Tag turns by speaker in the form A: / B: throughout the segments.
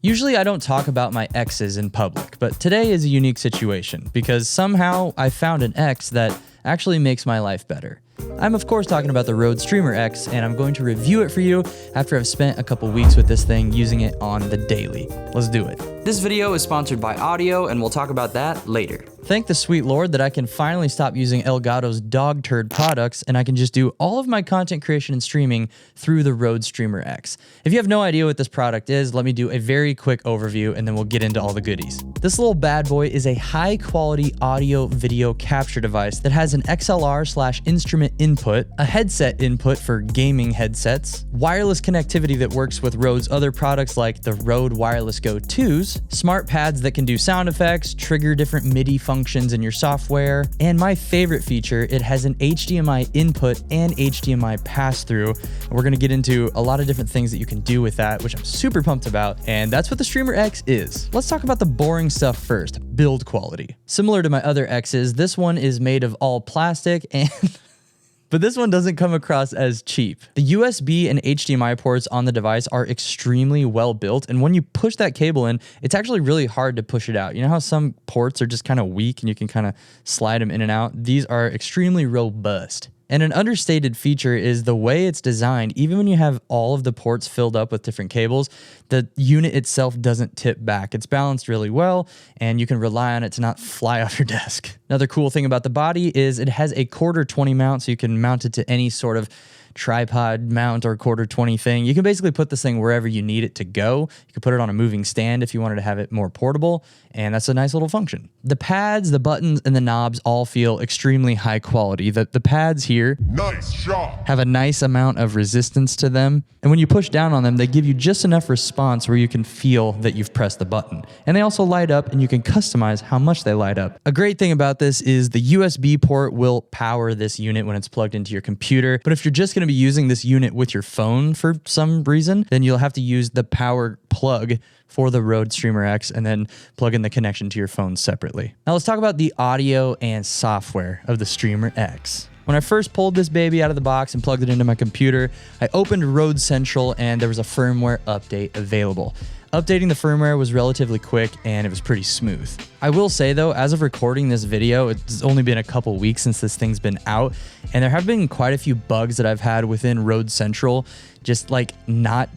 A: Usually I don't talk about my exes in public, but today is a unique situation because somehow I found an ex that actually makes my life better. I'm of course talking about the Rode Streamer X, and I'm going to review it for you after I've spent a couple weeks with this thing using it on the daily. Let's do it. This video is sponsored by Audio, and we'll talk about that later. Thank the sweet Lord that I can finally stop using Elgato's dog turd products, and I can just do all of my content creation and streaming through the Rode Streamer X. If you have no idea what this product is, let me do a very quick overview and then we'll get into all the goodies. This little bad boy is a high quality audio video capture device that has an XLR/instrument input, a headset input for gaming headsets, wireless connectivity that works with Rode's other products like the Rode Wireless Go 2s, smart pads that can do sound effects, trigger different MIDI functions in your software, and my favorite feature, it has an HDMI input and HDMI pass-through. We're gonna get into a lot of different things that you can do with that, which I'm super pumped about, and that's what the Streamer X is. Let's talk about the boring stuff first, build quality. Similar to my other X's, this one is made of all plastic and but this one doesn't come across as cheap. The USB and HDMI ports on the device are extremely well built, and when you push that cable in, it's actually really hard to push it out. You know how some ports are just kind of weak and you can kind of slide them in and out? These are extremely robust. And an understated feature is the way it's designed. Even when you have all of the ports filled up with different cables, the unit itself doesn't tip back. It's balanced really well, and you can rely on it to not fly off your desk. Another cool thing about the body is it has a 1/4-20 mount, so you can mount it to any sort of tripod mount or 1/4-20 thing. You can basically put this thing wherever you need it to go. You can put it on a moving stand if you wanted to have it more portable, and that's a nice little function. The pads, the buttons, and the knobs all feel extremely high quality. The pads here
B: nice shot.
A: Have a nice amount of resistance to them, and when you push down on them, they give you just enough response where you can feel that you've pressed the button. And they also light up, and you can customize how much they light up. A great thing about this is the USB port will power this unit when it's plugged into your computer, but if you're just going to be using this unit with your phone for some reason, then you'll have to use the power plug for the Rode Streamer X and then plug in the connection to your phone separately. Now let's talk about the audio and software of the Streamer X. When I first pulled this baby out of the box and plugged it into my computer, I opened Rode Central and there was a firmware update available. Updating the firmware was relatively quick and it was pretty smooth. I will say though, as of recording this video, it's only been a couple weeks since this thing's been out, and there have been quite a few bugs that I've had within Rode Central, just like not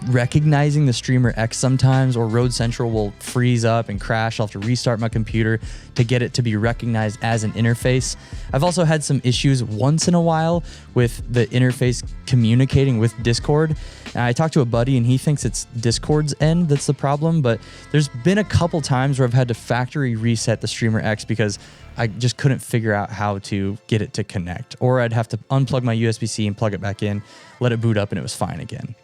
A: recognizing the Streamer X sometimes, or Rode Central will freeze up and crash. I'll have to restart my computer to get it to be recognized as an interface. I've also had some issues once in a while with the interface communicating with Discord. I talked to a buddy and he thinks it's Discord's end that's the problem, but there's been a couple times where I've had to factory reset the Streamer X because I just couldn't figure out how to get it to connect, or I'd have to unplug my USB-C and plug it back in, let it boot up, and it was fine again.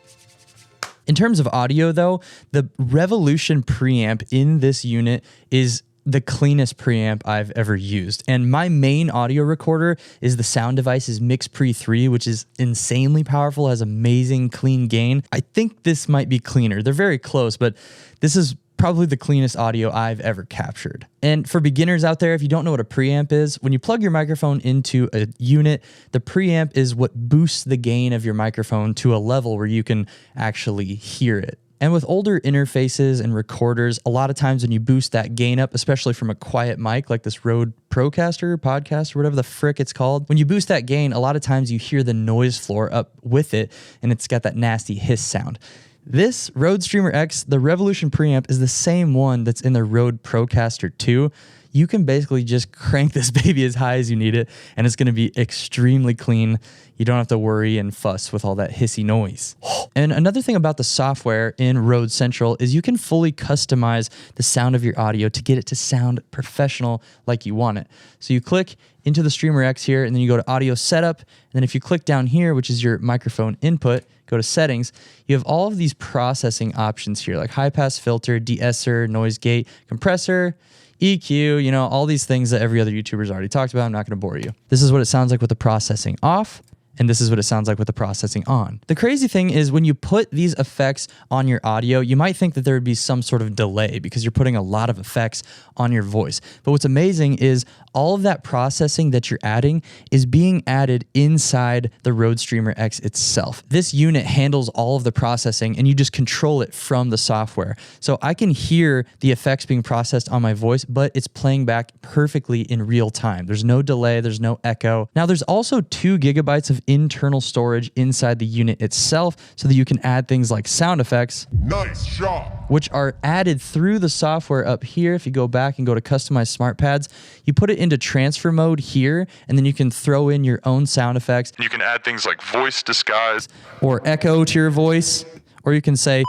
A: In terms of audio though, the Revolution preamp in this unit is the cleanest preamp I've ever used. And my main audio recorder is the Sound Devices Mix Pre 3, which is insanely powerful, has amazing clean gain. I think this might be cleaner. They're very close, but this is probably the cleanest audio I've ever captured. And for beginners out there, if you don't know what a preamp is, when you plug your microphone into a unit, the preamp is what boosts the gain of your microphone to a level where you can actually hear it. And with older interfaces and recorders, a lot of times when you boost that gain up, especially from a quiet mic like this Rode Procaster, Podcast, or whatever the frick it's called, when you boost that gain, a lot of times you hear the noise floor up with it, and it's got that nasty hiss sound. This Rode Streamer X, the Revolution preamp, is the same one that's in the Rode Procaster 2. You can basically just crank this baby as high as you need it, and it's going to be extremely clean. You don't have to worry and fuss with all that hissy noise. And another thing about the software in Rode Central is you can fully customize the sound of your audio to get it to sound professional like you want it. So you click into the Streamer X here, and then you go to Audio Setup, and then if you click down here, which is your microphone input, go to Settings, you have all of these processing options here, like high pass filter, de-esser, noise gate, compressor, EQ, all these things that every other YouTuber's already talked about. I'm not going to bore you. This is what it sounds like with the processing off. And this is what it sounds like with the processing on. The crazy thing is when you put these effects on your audio, you might think that there would be some sort of delay because you're putting a lot of effects on your voice. But what's amazing is all of that processing that you're adding is being added inside the Rode Streamer X itself. This unit handles all of the processing and you just control it from the software. So I can hear the effects being processed on my voice, but it's playing back perfectly in real time. There's no delay, there's no echo. Now there's also 2 gigabytes of internal storage inside the unit itself so that you can add things like sound effects.
B: Nice shot.
A: Which are added through the software up here. If you go back and go to customize smart pads, you put it into transfer mode here, and then you can throw in your own sound effects.
B: You can add things like voice disguise
A: Or echo to your voice, or you can say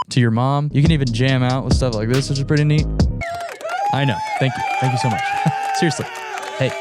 A: to your mom. You can even jam out with stuff like this, which is pretty neat. I know. Thank you. Thank you so much. Seriously. Hey.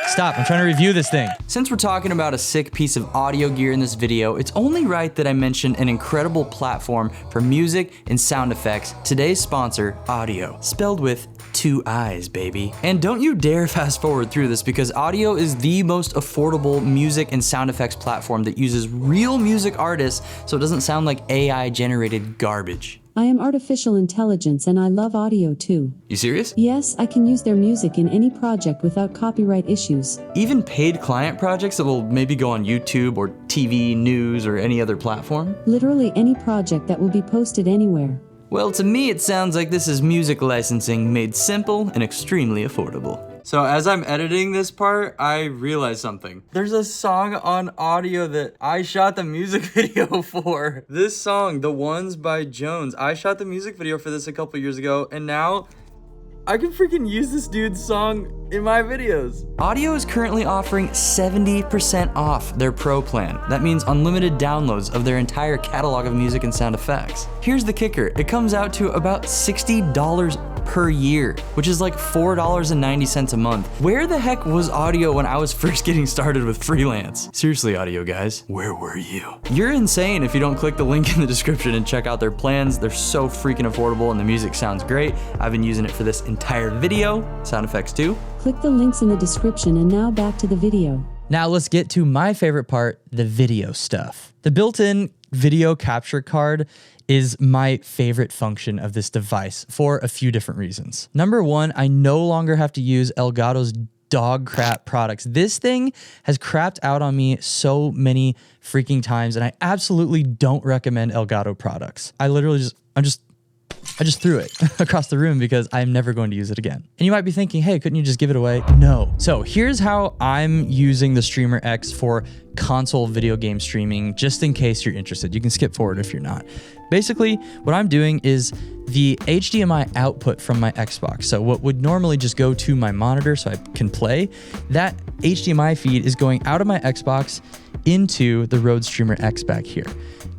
A: Stop, I'm trying to review this thing. Since we're talking about a sick piece of audio gear in this video, it's only right that I mention an incredible platform for music and sound effects. Today's sponsor, Audio, spelled with 2 I's, baby. And don't you dare fast forward through this because Audio is the most affordable music and sound effects platform that uses real music artists so it doesn't sound like AI generated garbage.
C: I am artificial intelligence and I love audio too.
A: You serious?
C: Yes, I can use their music in any project without copyright issues.
A: Even paid client projects that will maybe go on YouTube or TV, news, or any other platform?
C: Literally any project that will be posted anywhere.
A: Well, to me it sounds like this is music licensing made simple and extremely affordable. So as I'm editing this part, I realized something. There's a song on Audio that I shot the music video for. This song, The Ones by Jones, I shot the music video for this a couple years ago, and now I can freaking use this dude's song in my videos. Audio is currently offering 70% off their Pro plan. That means unlimited downloads of their entire catalog of music and sound effects. Here's the kicker. It comes out to about $60 per year, which is like $4.90 a month. Where the heck was Audio when I was first getting started with freelance? Seriously, Audio guys, where were you? You're insane if you don't click the link in the description and check out their plans. They're so freaking affordable and the music sounds great. I've been using it for this entire video, sound effects too.
C: Click the links in the description and now back to the video.
A: Now let's get to my favorite part, the video stuff. The built-in video capture card is my favorite function of this device for a few different reasons. Number one, I no longer have to use Elgato's dog crap products. This thing has crapped out on me so many freaking times, and I absolutely don't recommend Elgato products. I just threw it across the room because I'm never going to use it again. And you might be thinking, hey, couldn't you just give it away? No. So here's how I'm using the Streamer X for console video game streaming, just in case you're interested. You can skip forward if you're not. Basically, what I'm doing is the HDMI output from my Xbox. So what would normally just go to my monitor so I can play, that HDMI feed is going out of my Xbox into the Rode Streamer X back here.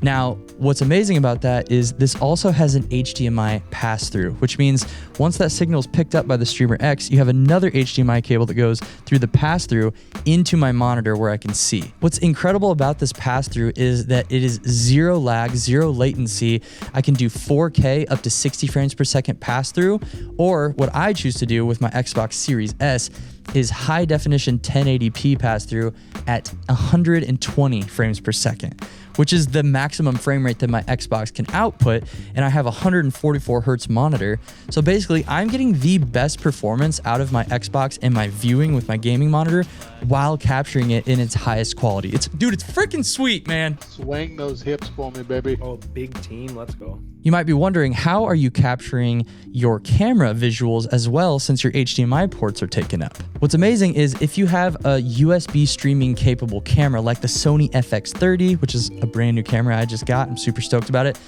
A: Now, what's amazing about that is this also has an HDMI pass-through, which means once that signal is picked up by the Streamer X, you have another HDMI cable that goes through the pass-through into my monitor where I can see. What's incredible about this pass-through is that it is zero lag, zero latency. I can do 4K up to 60 frames per second pass-through, or what I choose to do with my Xbox Series S is high definition 1080p pass-through at 120 frames per second, which is the maximum frame rate that my Xbox can output, and I have a 144 hertz monitor. So basically, I'm getting the best performance out of my Xbox and my viewing with my gaming monitor while capturing it in its highest quality. Dude, it's freaking sweet, man.
D: Swing those hips for me, baby.
E: Oh, big team, let's go.
A: You might be wondering, how are you capturing your camera visuals as well since your HDMI ports are taken up? What's amazing is if you have a USB streaming capable camera like the Sony FX30, which is a brand new camera I just got, I'm super stoked about it.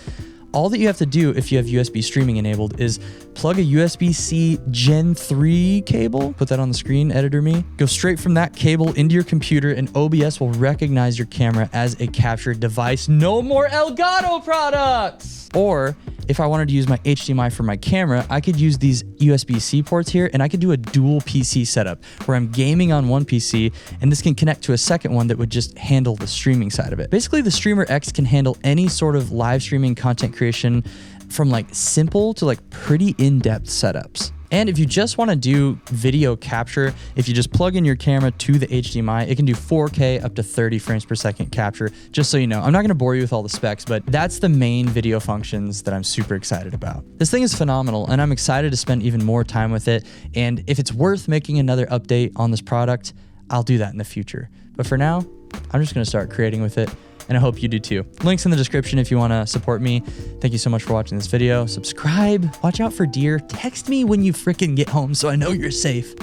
A: All that you have to do if you have USB streaming enabled is plug a USB-C Gen 3 cable, put that on the screen, editor me, go straight from that cable into your computer, and OBS will recognize your camera as a capture device. No more Elgato products! Or if I wanted to use my HDMI for my camera, I could use these USB-C ports here, and I could do a dual PC setup where I'm gaming on one PC, and this can connect to a second one that would just handle the streaming side of it. Basically, the Streamer X can handle any sort of live streaming content creation from like simple to like pretty in-depth setups. And if you just want to do video capture, if you just plug in your camera to the HDMI, it can do 4K up to 30 frames per second capture. Just so you know, I'm not going to bore you with all the specs, but that's the main video functions that I'm super excited about. This thing is phenomenal, and I'm excited to spend even more time with it. And if it's worth making another update on this product, I'll do that in the future. But for now, I'm just going to start creating with it, and I hope you do too. Links in the description if you want to support me. Thank you so much for watching this video. Subscribe, watch out for deer. Text me when you freaking get home so I know you're safe.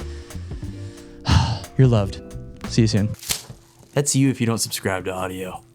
A: You're loved. See you soon. That's you if you don't subscribe to audio.